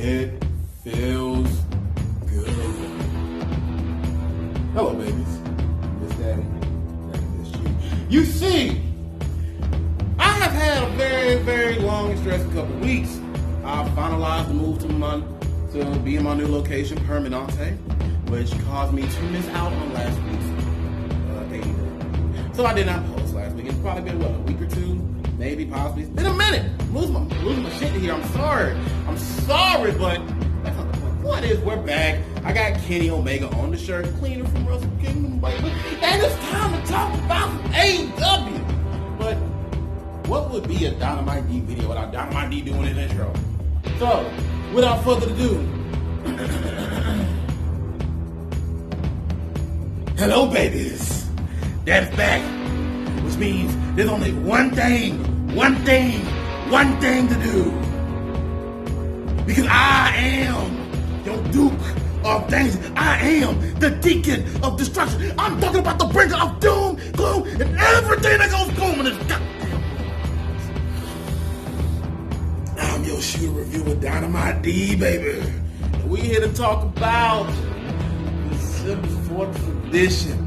It feels good. Hello, babies. Miss Daddy. Daddy missed you. You see, I have had a very, very long and stressful couple of weeks. I finalized the move to be in my new location, Permanente, which caused me to miss out on last week's AEW. So I did not post last week. It's probably been, a week or two? Maybe, possibly. It's been a minute. Losing my shit here. I'm sorry, but that's not the point. What is, we're back. I got Kenny Omega on the shirt, cleaner from Wrestle Kingdom, baby. And it's time to talk about AEW. But what would be a Dynamite D video without Dynamite D doing an intro? So, without further ado, hello, babies. Dad's back, which means there's only one thing to do. Because I am your Duke of Danger. I am the Deacon of Destruction. I'm talking about the bringer of doom, gloom, and everything that goes boom in this goddamn world. I'm your shooter reviewer, Dynamite D, baby. And we here to talk about the 74th edition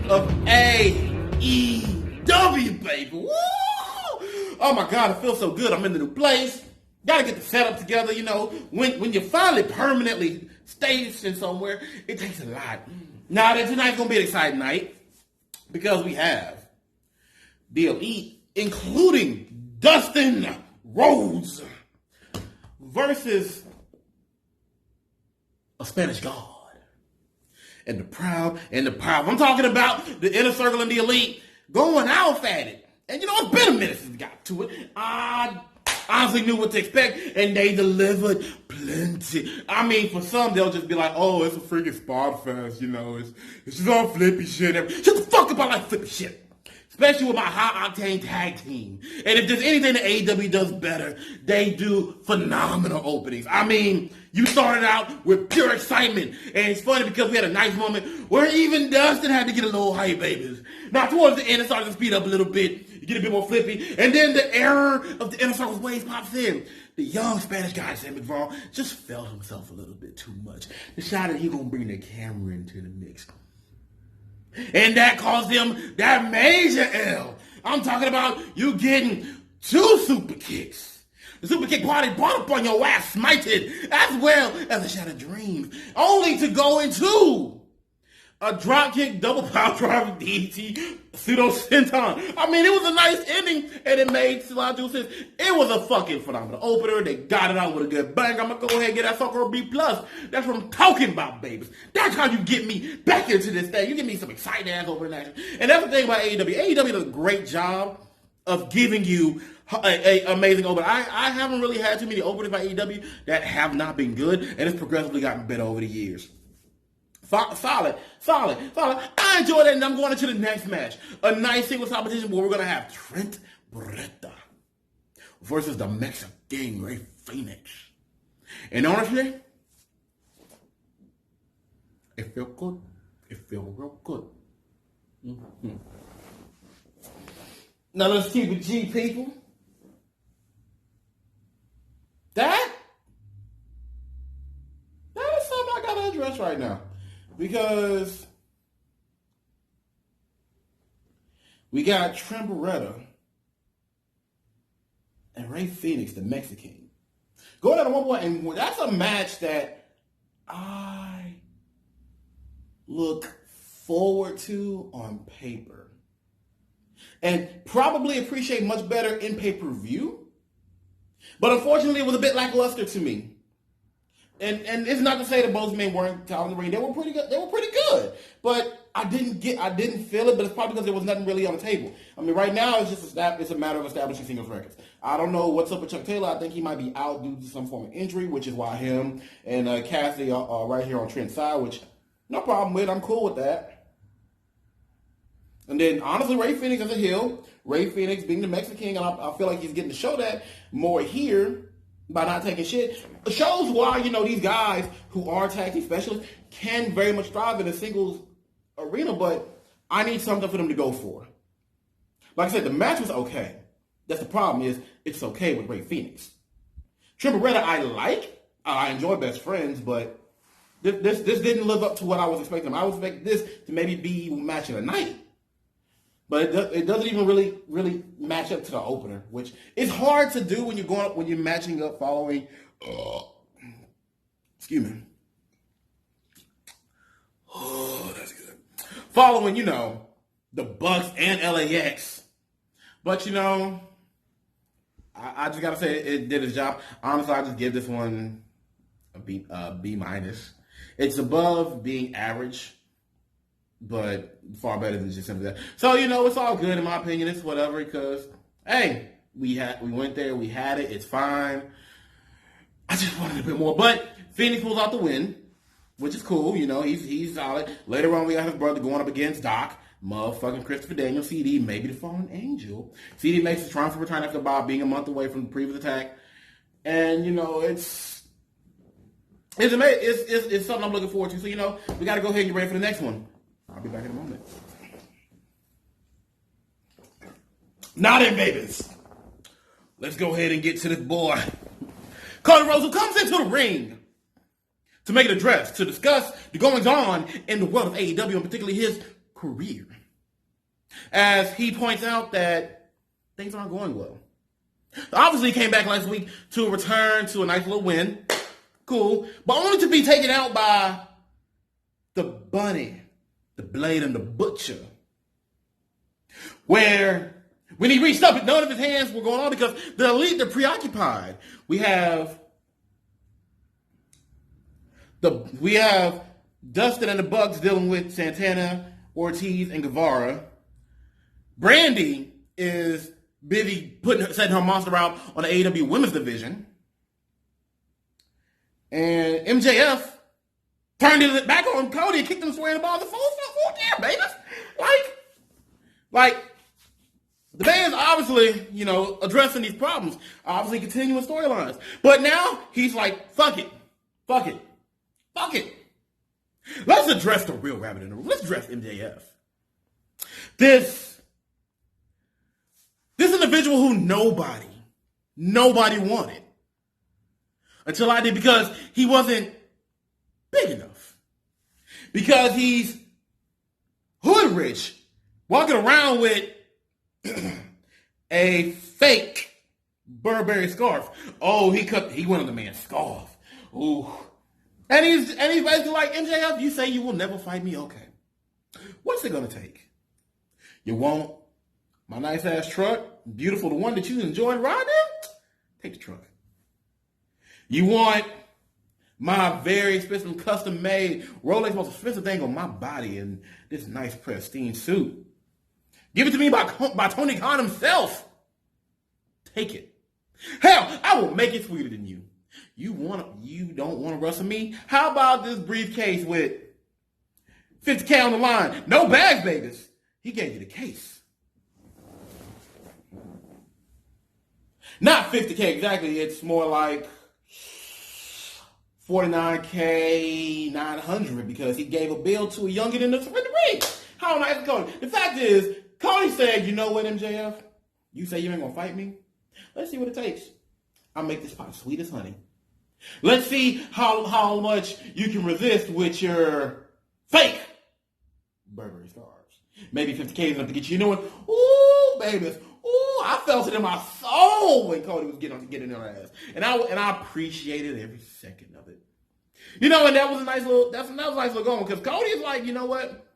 of AEW, baby. Woo! Oh my God, it feels so good. I'm in the new place. Gotta get the setup together, you know. When you're finally permanently stationed somewhere, it takes a lot. Now, tonight's gonna be an exciting night because we have the Elite, including Dustin Rhodes versus a Spanish God. And the proud. I'm talking about the Inner Circle and the Elite going off at it. And you know, it's been a minute since we got to it. I honestly knew what to expect, and they delivered plenty. I mean, for some, they'll just be like, oh, it's a freaking spot fest, you know. It's just all flippy shit. Shut the fuck up, I like flippy shit. Especially with my high-octane tag team. And if there's anything that AEW does better, they do phenomenal openings. I mean, you started out with pure excitement. And it's funny because we had a nice moment where even Dustin had to get a little hype, babies. Now, towards the end, it started to speed up a little bit. You get a bit more flippy. And then the error of the Inner Circle's ways pops in. The young Spanish guy, Sam McVall, just felt himself a little bit too much. Decided he gonna bring the camera into the mix. And that caused him that major L. I'm talking about you getting 2 super kicks. The super kick party brought up on your ass, smited, as well as a Shattered Dreams, only to go into a drop kick, double power driver, DDT, pseudo senton. I mean, it was a nice ending, and it made logical sense. It was a fucking phenomenal opener. They got it out with a good bang. I'm gonna go ahead and get that sucker a B+. That's what I'm talking about, babies. That's how you get me back into this thing. You give me some exciting ass opening action. And that's the thing about AEW. AEW does a great job of giving you a amazing opener. I haven't really had too many openers by AEW that have not been good, and it's progressively gotten better over the years. Solid. I enjoyed it, and I'm going into the next match. A nice singles competition where we're going to have Trent Beretta versus the Mexican Rey Fenix. And honestly, it felt good. It felt real good. Mm-hmm. Now let's keep it G, people. That is something I got to address right now. Because we got Trent Beretta and Rey Fenix, the Mexican, going at one point, and that's a match that I look forward to on paper and probably appreciate much better in pay-per-view. But unfortunately, it was a bit lackluster to me. And it's not to say that both men weren't talented in the ring. They were pretty good. But I didn't feel it, but it's probably because there was nothing really on the table. I mean, right now, it's a matter of establishing singles records. I don't know what's up with Chuck Taylor. I think he might be out due to some form of injury, which is why him and Cassidy are right here on Trent's side, which no problem with. I'm cool with that. And then, honestly, Rey Fenix is a heel. Rey Fenix being the Mexican King, and I feel like he's getting to show that more here by not taking shit. It shows why, you know, these guys who are tag team specialists can very much thrive in a singles arena, but I need something for them to go for. Like I said, the match was okay. That's the problem, is it's okay with Rey Fenix. Triple Beretta I like. I enjoy Best Friends, but this didn't live up to what I was expecting. I was expecting this to maybe be match of the night. But it doesn't even really match up to the opener, which is hard to do when you're matching up following. Excuse me. Oh, that's good. Following, the Bucks and LAX. But I just gotta say it did its job. Honestly, I just give this one a B minus. It's above being average, but far better than just simply that. So it's all good in my opinion. It's whatever because hey, we went there, we had it. It's fine. I just wanted a bit more, but Phoenix pulls out the win, which is cool. He's solid. Later on, we got his brother going up against Doc. Motherfucking Christopher Daniels, CD, maybe the fallen angel. CD makes his triumphant return after Bob being a month away from the previous attack. And, it's amazing. It's something I'm looking forward to. So, we got to go ahead and get ready for the next one. I'll be back in a moment. Now then, babies. Let's go ahead and get to this boy. Carla Rosa comes into the ring to make an address, to discuss the goings-on in the world of AEW, and particularly his career. As he points out that things aren't going well. Obviously, he came back last week to return to a nice little win. Cool. But only to be taken out by the Bunny, the Blade, and the Butcher. Where, when he reached up, none of his hands were going on because the Elite, they're preoccupied. We have Dustin and the Bucks dealing with Santana, Ortiz, and Guevara. Brandy is busy setting her monster out on the AEW Women's Division. And MJF turned it back on Cody and kicked him square in the ball. The full yeah, baby. Like, the band's obviously, addressing these problems. Obviously continuing storylines. But now, he's like, fuck it. Let's address the real rabbit in the room. Let's address MJF. This individual who nobody wanted. Until I did, because he wasn't big enough. Because he's hood rich, walking around with a fake Burberry scarf. Oh, he went on the man's scarf. Ooh. And he's basically like, MJF, you say you will never fight me? Okay. What's it gonna take? You want my nice ass truck, beautiful, the one that you enjoy riding? Take the truck. You want my very expensive, custom made Rolex, most expensive thing on my body and this nice pristine suit? Give it to me by Tony Khan himself. Take it. Hell, I will make it sweeter than you. You don't want to wrestle me? How about this briefcase with 50K on the line? No bags, babies. He gave you the case. Not 50K exactly. It's more like 49K 900 because he gave a bill to a youngin in the ring. How nice is Cody? The fact is, Cody said, you know what, MJF? You say you ain't gonna fight me? Let's see what it takes. I'll make this pie sweet as honey. Let's see how much you can resist with your fake Burberry scarves. Maybe 50K is enough to get you new one. Ooh, babies. Ooh, I felt it in my soul when Cody was getting on her ass. And I appreciated every second of it. And that was a nice little going because Cody is like, you know what?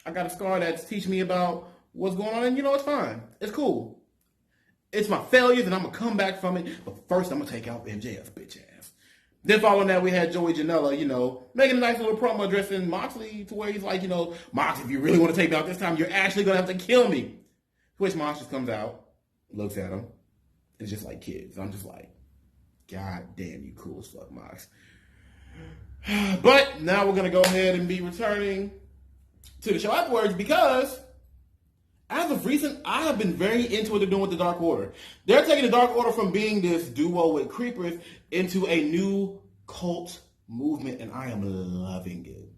I got a scar that's teaching me about what's going on, and it's fine. It's cool. It's my failures, and I'm going to come back from it. But first, I'm going to take out MJF's bitch ass. Then following that, we had Joey Janela, making a nice little promo addressing Moxley to where he's like, Mox, if you really want to take me out this time, you're actually going to have to kill me. To which Mox just comes out, looks at him. It's just like kids. I'm just like, God damn, you cool as fuck, Mox. But now we're going to go ahead and be returning to the show afterwards because as of recent, I have been very into what they're doing with the Dark Order. They're taking the Dark Order from being this duo with Creepers into a new cult movement, and I am loving it.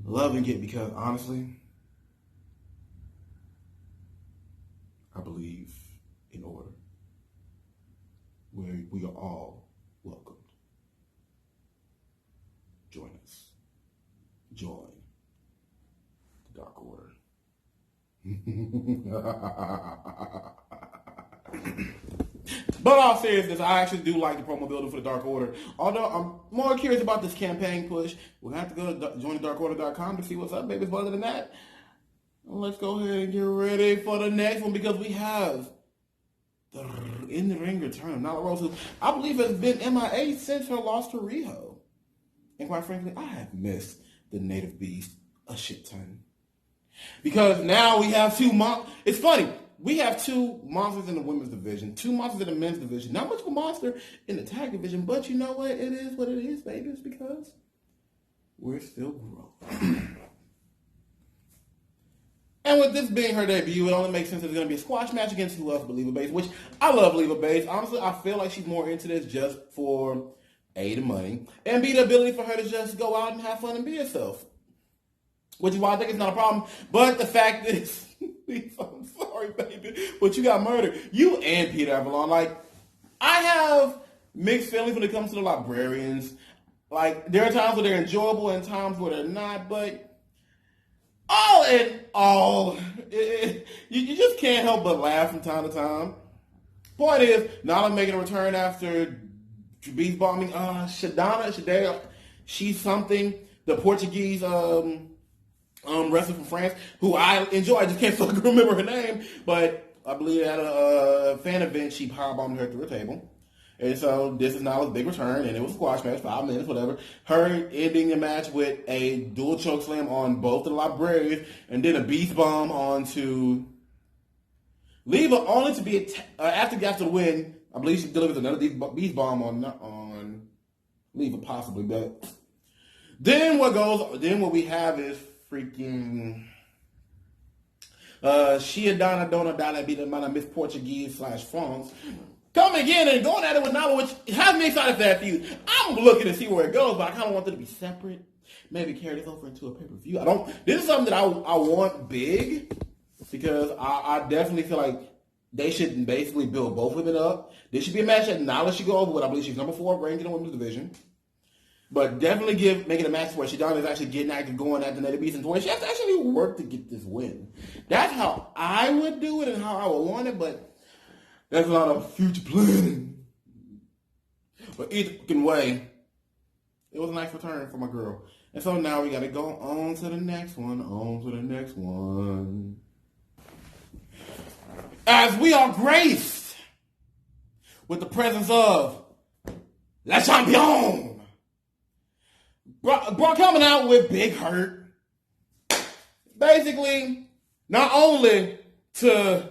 Loving it because, honestly, I believe in order. where we are all welcomed. Join us. Join the Dark Order. But all seriousness, I actually do like the promo building for the Dark Order. Although I'm more curious about this campaign push. We'll have to go to jointhedarkorder.com to see what's up, baby. But other than that, let's go ahead and get ready for the next one because we have the in-the-ring return of Carla Rosa, who I believe has been MIA since her loss to Riho. And quite frankly, I have missed the Native Beast a shit ton. Because now we have it's funny. We have two monsters in the women's division, two monsters in the men's division. Not much of a monster in the tag division, but you know what? It is what it is, baby. It's because we're still growing. And with this being her debut, it only makes sense that it's going to be a squash match against who else but Leva Bates, which I love Leva Bates. Honestly, I feel like she's more into this just for A, the money, and B, the ability for her to just go out and have fun and be herself. Which is why I think it's not a problem. But the fact is, I'm sorry, baby, but you got murdered. You and Peter Avalon. Like, I have mixed feelings when it comes to the librarians. Like, there are times where they're enjoyable and times where they're not, but all in all, you just can't help but laugh from time to time. Point is, Nala making a return after beast bombing Shadea, she's something. The Portuguese wrestler from France, who I enjoy. I just can't fucking remember her name, but I believe at a fan event, she powerbombed her through a table. And so this is Nala's big return, and it was a squash match, 5 minutes, whatever. Her ending the match with a dual choke slam on both the librarians, and then a beast bomb onto Leva, only to be after the win. I believe she delivers another beast bomb on Leva, possibly, but then what we have is freaking Shia Donna Donna Donna beat the Miss Portuguese / France coming in and going at it with Nala, which has me excited for that feud. I'm looking to see where it goes, but I kind of want it to be separate. Maybe carry this over into a pay-per-view. This is something that I want big because I definitely feel like they should basically build both women up. This should be a match that Nala should go over with. I believe she's number 4 ranked in the women's division. But definitely making a match where Shadana is actually getting active, going at the Native Beast, and where she has to actually work to get this win. That's how I would do it and how I would want it, but that's a lot of future planning. But either way, it was a nice return for my girl. And so now we got to go on to the next one, As we are graced with the presence of La Champion. Brock coming out with Big Hurt. Basically, not only to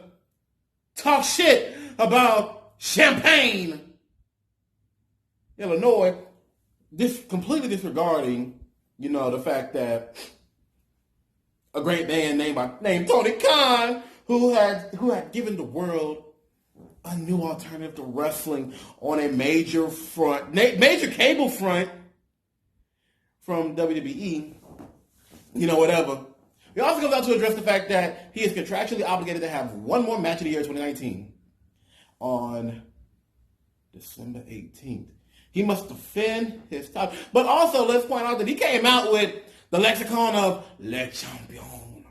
talk shit about Champaign, Illinois, completely disregarding, the fact that a great man named Tony Khan, who had given the world a new alternative to wrestling on a major cable front from WWE, whatever. He also comes out to address the fact that he is contractually obligated to have one more match of the year 2019 on December 18th. He must defend his title. But also, let's point out that he came out with the lexicon of Le Champion.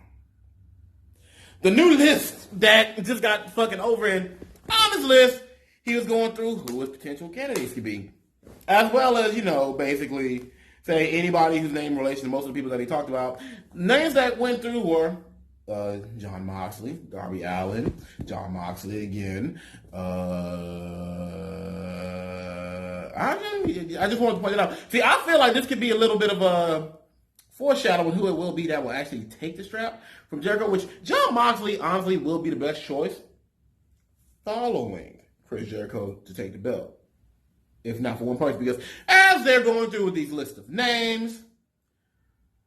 The new list that just got fucking over, and on his list, he was going through who his potential candidates could be. As well as, basically say anybody whose name in relation to most of the people that he talked about. Names that went through were John Moxley, Darby Allin, John Moxley again. I just wanted to point it out. See, I feel like this could be a little bit of a foreshadowing who it will be that will actually take the strap from Jericho, which John Moxley honestly will be the best choice following Chris Jericho to take the belt. If not for one person, because as they're going through with these lists of names,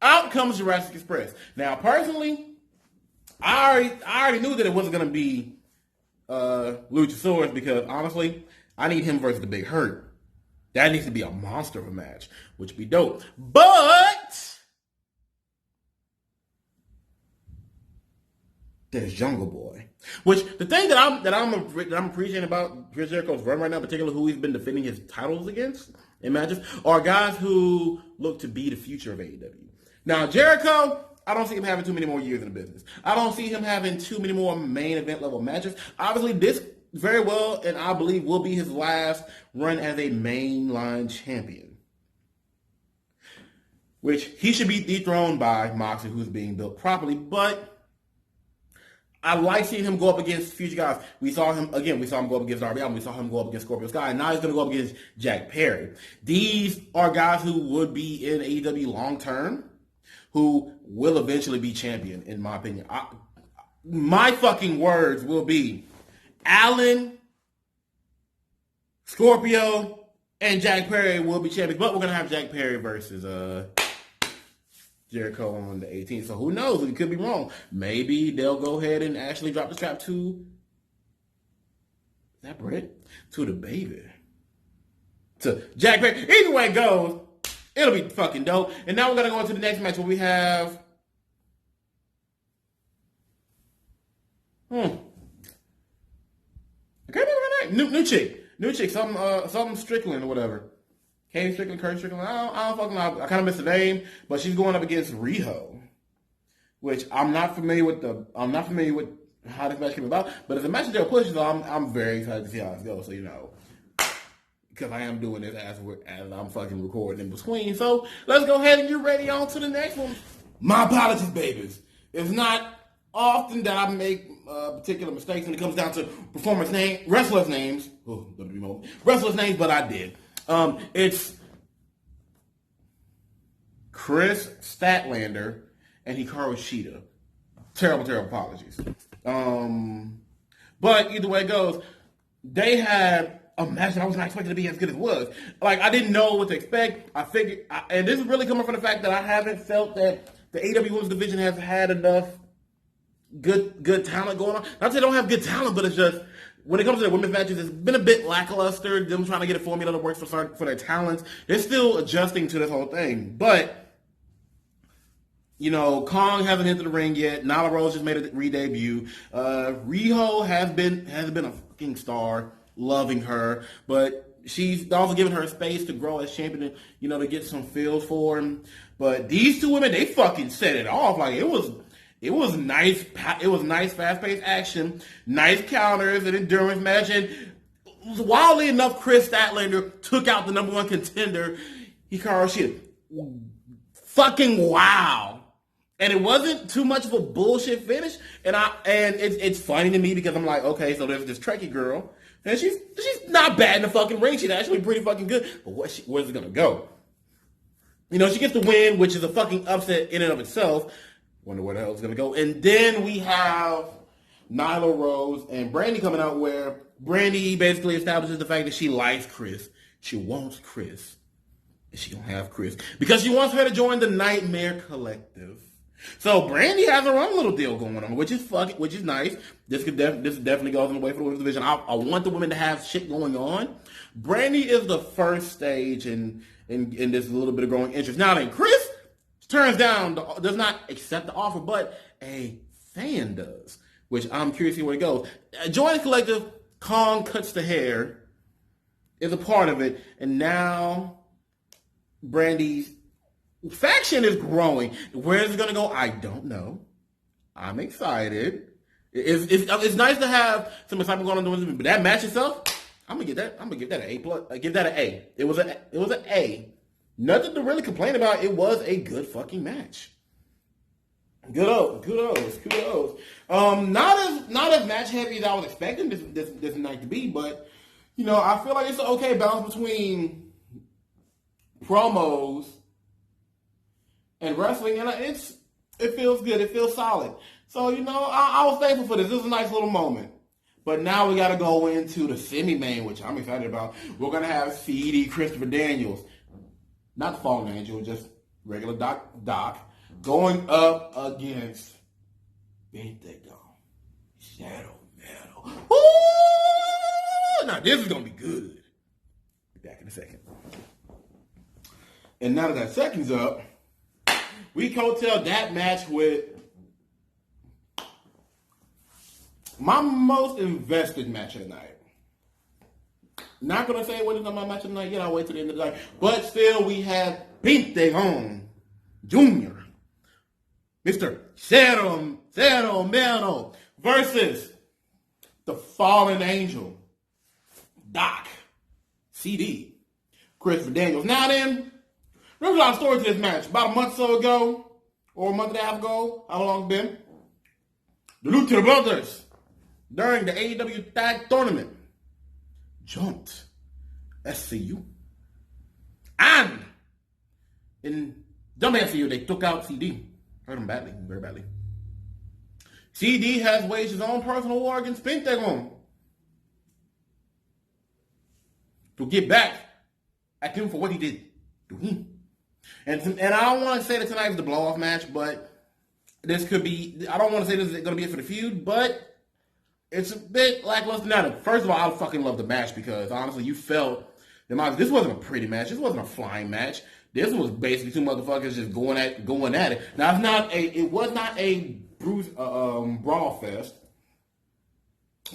out comes Jurassic Express. Now, personally, I already knew that it wasn't going to be Luchasaurus because, honestly, I need him versus the Big Hurt. That needs to be a monster of a match, which would be dope. But there's Jungle Boy. Which the thing that I'm appreciating about Chris Jericho's run right now, particularly who he's been defending his titles against in matches, are guys who look to be the future of AEW. Now Jericho, I don't see him having too many more years in the business. I don't see him having too many more main event level matches. Obviously, this very well, and I believe will be his last run as a mainline champion, which he should be dethroned by Moxley, who's being built properly. But I like seeing him go up against future guys. We saw him go up against Darby Allin. We saw him go up against Scorpio Sky. And now he's going to go up against Jack Perry. These are guys who would be in AEW long term, who will eventually be champion, in my opinion. My fucking words will be Allin, Scorpio, and Jack Perry will be champions. But we're going to have Jack Perry versus Jericho on the 18th. So who knows? We could be wrong. Maybe they'll go ahead and actually drop the strap to, is that Brett? To the baby. To Jack Perry. Either way it goes, it'll be fucking dope. And now we're going to go into the next match where we have I can't remember her name. New chick. Something Strickland or whatever. Kay Strickland, Kurt Strickland. I don't fucking know. I kind of missed the name, but she's going up against Riho, which I'm not familiar with how this match came about. But if the match they'll push, so I'm very excited to see how it goes. So because I am doing this as I'm fucking recording in between. So let's go ahead and get ready on to the next one. My apologies, babies. It's not often that I make particular mistakes when it comes down to wrestlers' names, but I did. It's Chris Statlander and Hikaru Shida. Terrible apologies. But either way it goes, they had a match that I was not expecting to be as good as it was. Like, I didn't know what to expect. I figured, and this is really coming from the fact that I haven't felt that the AEW Women's Division has had enough good talent going on. Not that they don't have good talent, but it's just, when it comes to their women's matches, it's been a bit lackluster. Them trying to get a formula that works for their talents. They're still adjusting to this whole thing. But, Kong hasn't entered the ring yet. Nyla Rose just made a re-debut. Riho has been a fucking star. Loving her. But she's also giving her a space to grow as champion, to get some feels for him. But these two women, they fucking set it off. Like, it was nice. It was nice, fast-paced action, nice counters, an endurance match, and wildly enough, Chris Statlander took out the number one contender, Hikaru Shida. Fucking wow! And it wasn't too much of a bullshit finish. And it's funny to me because I'm like, okay, so there's this Trekkie girl, and she's not bad in the fucking ring. She's actually pretty fucking good. But where's it gonna go? She gets the win, which is a fucking upset in and of itself. Wonder where the hell it's going to go. And then we have Nyla Rose and Brandy coming out, where Brandy basically establishes the fact that she likes Chris. She wants Chris. And she don't have Chris because she wants her to join the Nightmare Collective. So Brandy has her own little deal going on, which is nice. This definitely goes in the way for the women's division. I want the women to have shit going on. Brandy is the first stage in this little bit of growing interest. Now then, Chris turns down, does not accept the offer, but a fan does, which I'm curious to see where it goes. Join the collective, Kong cuts the hair, is a part of it, and now Brandy's faction is growing. Where is it going to go? I don't know. I'm excited. It's nice to have some excitement going on, but that match itself, I'm gonna give that an A+. I give that an A. It was an A. Nothing to really complain about. It was a good fucking match. Kudos. Not as match heavy as I was expecting this night to be, but I feel like it's an okay balance between promos and wrestling, and it feels good. It feels solid. So I was thankful for this. This was a nice little moment. But now we got to go into the semi-main, which I'm excited about. We're gonna have CD Christopher Daniels. Not the Fallen Angel, just regular Doc, going up against Bentego, Shadow Metal. Ooh! Now this is gonna be good. Be back in a second. And now that second's up, we coattail that match with My most invested match of the night. Not going to say what is my match of the night yet. I'll wait till the end of the night. But still, we have Pentagon Jr. Mr. Cero Mero versus the Fallen Angel, Doc, CD, Christopher Daniels. Now then, there's a lot of story to this match. About a month or so ago, or a month and a half ago, how long it's been, the Lucha Brothers, during the AEW Tag Tournament, jumped SCU. And in WSCU, they took out CD. Hurt him badly, very badly. CD has waged his own personal war against Pentagon to get back at him for what he did to him. And I don't want to say that tonight was the blow-off match, but this could be, I don't want to say this is going to be it for the feud, but it's a bit lackluster. Now, first of all, I fucking love the match because, honestly, you felt that this wasn't a pretty match. This wasn't a flying match. This was basically two motherfuckers just going at it. Now, it was not a brawl fest,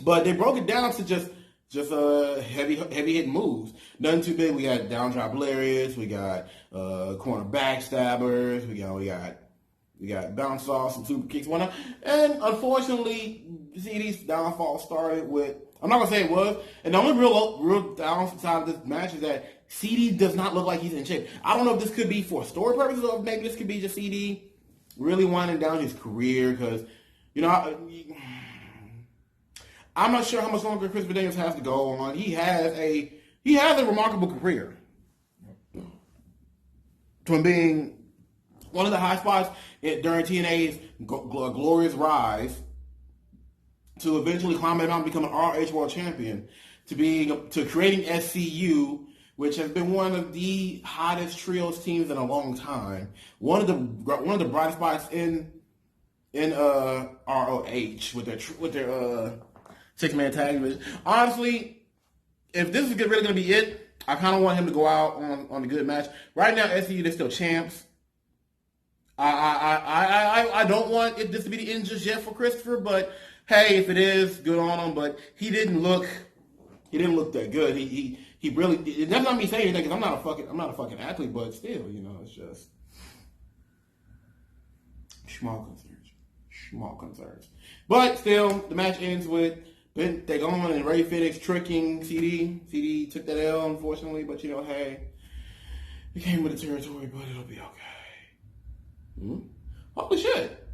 but they broke it down to just heavy hitting moves. Nothing too big. We got down drop lariats. We got corner backstabbers. We got bounce offs and super kicks, whatnot. And unfortunately, CD's downfall started with, I'm not gonna say it was, and the only real downside of this match is that CD does not look like he's in shape. I don't know if this could be for story purposes or maybe this could be just CD really winding down his career because, you know, I'm not sure how much longer Christopher Daniels has to go on. He has a remarkable career. From being one of the high spots during TNA's glorious rise to eventually climbing out and becoming RH World Champion to creating SCU, which has been one of the hottest trios teams in a long time. One of the bright spots in ROH with their 6-man tag division. Honestly, if this is really going to be it, I kind of want him to go out on a good match. Right now, SCU, they're still champs. I don't want this to be the end just yet for Christopher, but hey, if it is, good on him. But he didn't look that good. He really. That's not me saying anything because I'm not a fucking athlete, but still, you know, it's just small concerns. But still, the match ends with Pentagon and Ray Phoenix tricking CD. CD took that L, unfortunately, but you know, hey, it came with the territory, but it'll be okay. Holy shit.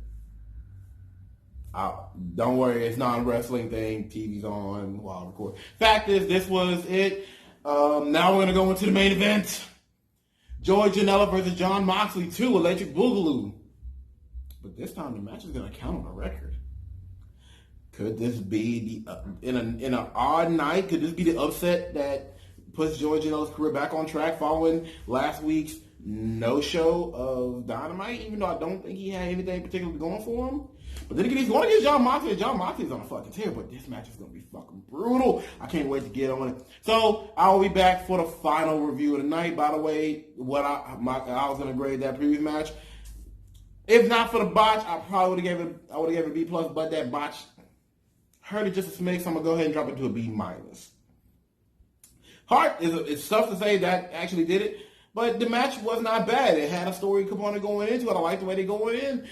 Don't worry, it's not a wrestling thing. TV's on while I record. Fact is, this was it. Now we're going to go into the main event. Joey Janela versus John Moxley 2, Electric Boogaloo. But this time the match is going to count on the record. Could this be in an odd night? Could this be the upset that puts Joey Janela's career back on track following last week's no-show of Dynamite? Even though I don't think he had anything particularly going for him. But then again, he's going against John Moxley, and John Moxley's on a fucking tear, but this match is going to be fucking brutal. I can't wait to get on it. So, I'll be back for the final review of the night. By the way, I was going to grade that previous match. If not for the botch, I probably would have gave it a B+, but that botch hurt it just a smidge, so I'm going to go ahead and drop it to a B-. Hart, it's tough to say that actually did it, but the match was not bad. It had a story component going into it. I like the way they're going in.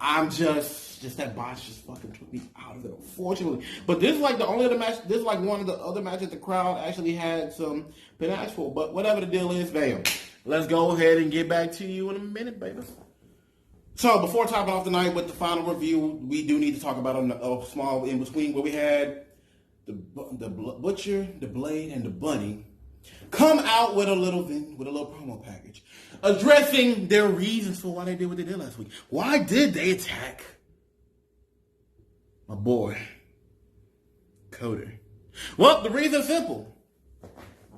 I'm just that botch just fucking took me out of it, unfortunately. But this is like the only other match, this is like one of the other matches the crowd actually had some panache for. But whatever the deal is, bam. Let's go ahead and get back to you in a minute, baby. So before topping off the night with the final review, we do need to talk about a small in-between where we had the Butcher, the Blade, and the Bunny come out with a little promo package addressing their reasons for why they did what they did last week. Why did they attack my boy, Cody? Well, the reason is simple.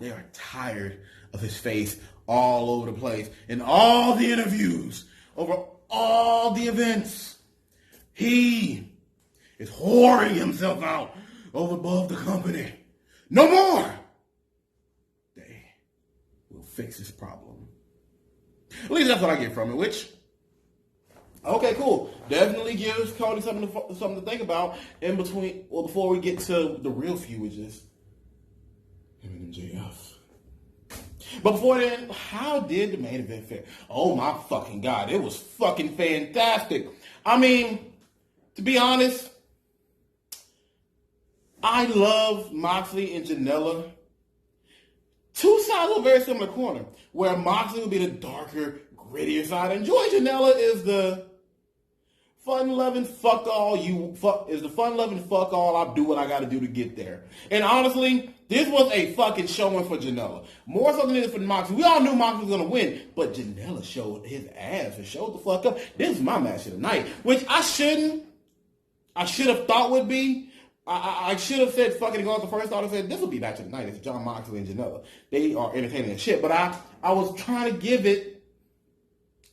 They are tired of his face all over the place in all the interviews, over all the events. He is whoring himself out over above the company. No more. They will fix this problem. At least that's what I get from it, which Okay, cool. Definitely gives Cody something to think about in between. Well, before we get to the real feud, which is him and MJF. But before then, how did the main event fare? Oh my fucking god, it was fucking fantastic. I mean, to be honest, I love Moxley and Janela. Two sides of a very similar corner, where Moxley will be the darker, grittier side, and Joey Janela is the fun-loving fuck all I'll do what I gotta do to get there. And honestly, this was a fucking showing for Janela. More so than it is for Moxley. We all knew Moxley was gonna win, but Janela showed his ass and showed the fuck up. This is my match of the night, which I should have thought would be. I should have said fucking go out the first thought. I said this will be match of the night. It's John Moxley and Janela. They are entertaining as shit. But I was trying to give it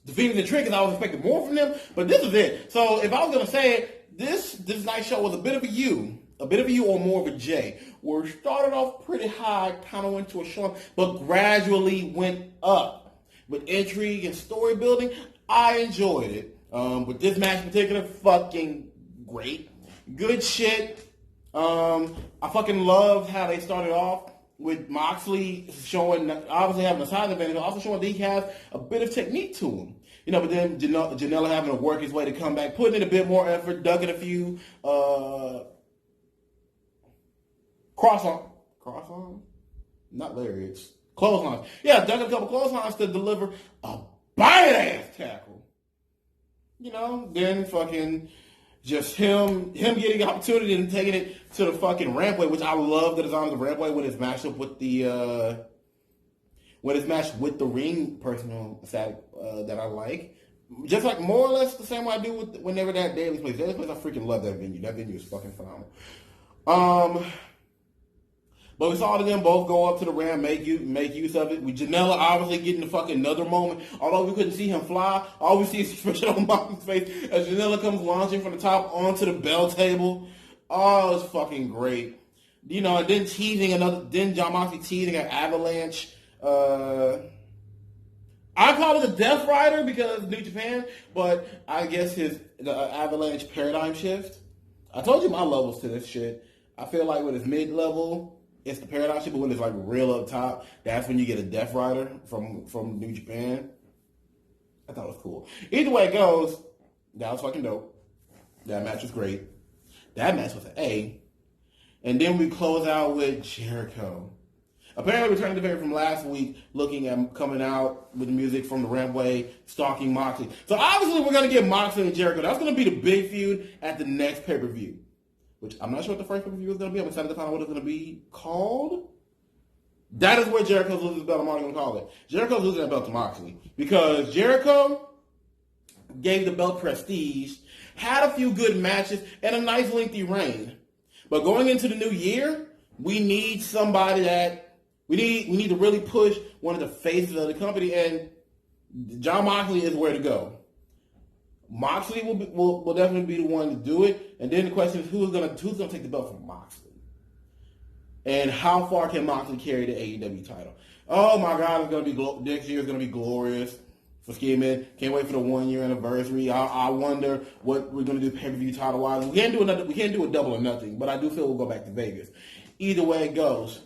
the feelings and trick because I was expecting more from them. But this is it. So if I was gonna say it, this night's show was a bit of a U or more of a J. Where it started off pretty high, kind of went to a short, but gradually went up with intrigue and story building. I enjoyed it. But this match in particular, fucking great, good shit. I fucking loved how they started off with Moxley showing, obviously having a size advantage, but also showing that he has a bit of technique to him. You know, but then Janela having to work his way to come back, putting in a bit more effort, ducking a few cross-arm? Not lariats. Clotheslines. Yeah, ducking a couple clotheslines to deliver a bite-ass tackle. You know, then fucking just him getting the opportunity and taking it to the fucking rampway, which I love the design of the rampway when it's matched up with the ring personal that I like. Just like more or less the same way I do with whenever that Daly's place. Daly's place, I freaking love that venue. That venue is fucking phenomenal. But we saw them both go up to the ramp, make use of it. With Janela obviously getting the fucking another moment. Although we couldn't see him fly, all we see is expression on Moxley's face as Janela comes launching from the top onto the bell table. Oh, it's fucking great. You know, and then John Moxley teasing an avalanche. I call it a Death Rider because New Japan, but I guess the avalanche paradigm shift. I told you my levels to this shit. I feel like with his mid-level, it's the paradigm shift, but when it's like real up top, that's when you get a Death Rider from New Japan. I thought it was cool. Either way it goes, that was fucking dope. That match was great. That match was an A. And then we close out with Jericho. Apparently returning to favor from last week, looking at coming out with music from the Rampway, stalking Moxley. So obviously we're going to get Moxley and Jericho. That's going to be the big feud at the next pay-per-view. Which I'm not sure what the first pay-per-view is going to be. I'm excited to find out what it's going to be called. That is where Jericho's losing his belt. I'm already going to call it. Jericho's losing that belt to Moxley. Because Jericho gave the belt prestige, had a few good matches, and a nice lengthy reign. But going into the new year, we need somebody that we need to really push one of the faces of the company, and John Moxley is where to go. Moxley will definitely be the one to do it, and then the question is who's gonna take the belt from Moxley, and how far can Moxley carry the AEW title? Oh my God, it's gonna be next year is gonna be glorious for Skimming. Can't wait for the 1 year anniversary. I wonder what we're gonna do pay-per-view title wise. We can't do a double or nothing, but I do feel we'll go back to Vegas. Either way it goes.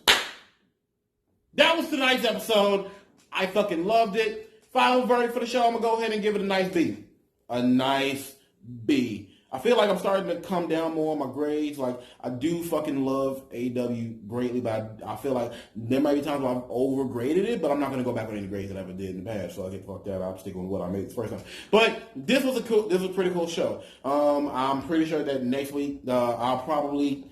That was tonight's episode. I fucking loved it. Final verdict for the show, I'm gonna go ahead and give it a nice B. A nice B. I feel like I'm starting to come down more on my grades. Like, I do fucking love AEW greatly, but I feel like there might be times where I've overgraded it, but I'm not going to go back on any grades that I ever did in the past, so I get fucked that. I'm sticking with what I made the first time. But this was a pretty cool show. I'm pretty sure that next week, I'm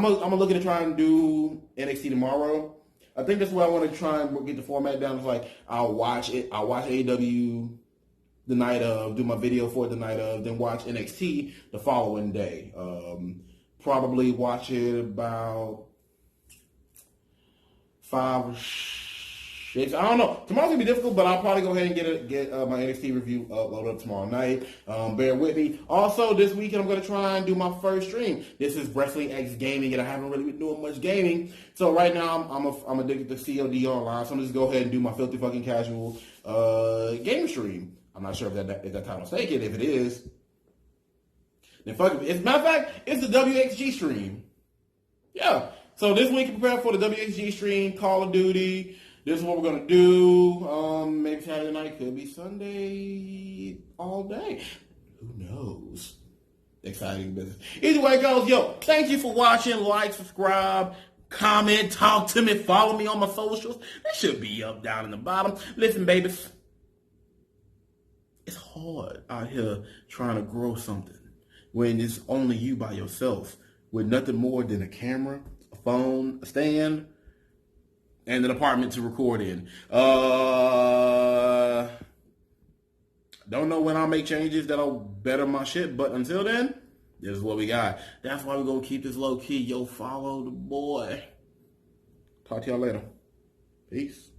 looking to try and do NXT tomorrow. I think that's where I want to try and get the format down. It's like, I'll watch AEW the night of, do my video for it the night of, then watch NXT the following day. Probably watch it about 5 or 6. I don't know. Tomorrow's gonna be difficult, but I'll probably go ahead and get my NXT review uploaded up tomorrow night. Bear with me. Also, this weekend I'm gonna try and do my first stream. This is Wrestling X Gaming, and I haven't really been doing much gaming. So right now I'm addicted to COD online. So I'm just go ahead and do my filthy fucking casual game stream. I'm not sure if that title's taken. If it is, then fuck it. As a matter of fact, it's the WxG stream. Yeah. So this week, prepare for the WxG stream, Call of Duty. This is what we're going to do. Maybe Saturday night, could be Sunday, all day. Who knows? Exciting business. Either way it goes, yo, thank you for watching. Like, subscribe, comment, talk to me, follow me on my socials. That should be up, down, in the bottom. Listen, babies, it's hard out here trying to grow something when it's only you by yourself with nothing more than a camera, a phone, a stand, and an apartment to record in. Don't know when I'll make changes that'll better my shit, but until then, this is what we got. That's why we're going to keep this low key. Yo, follow the boy. Talk to y'all later. Peace.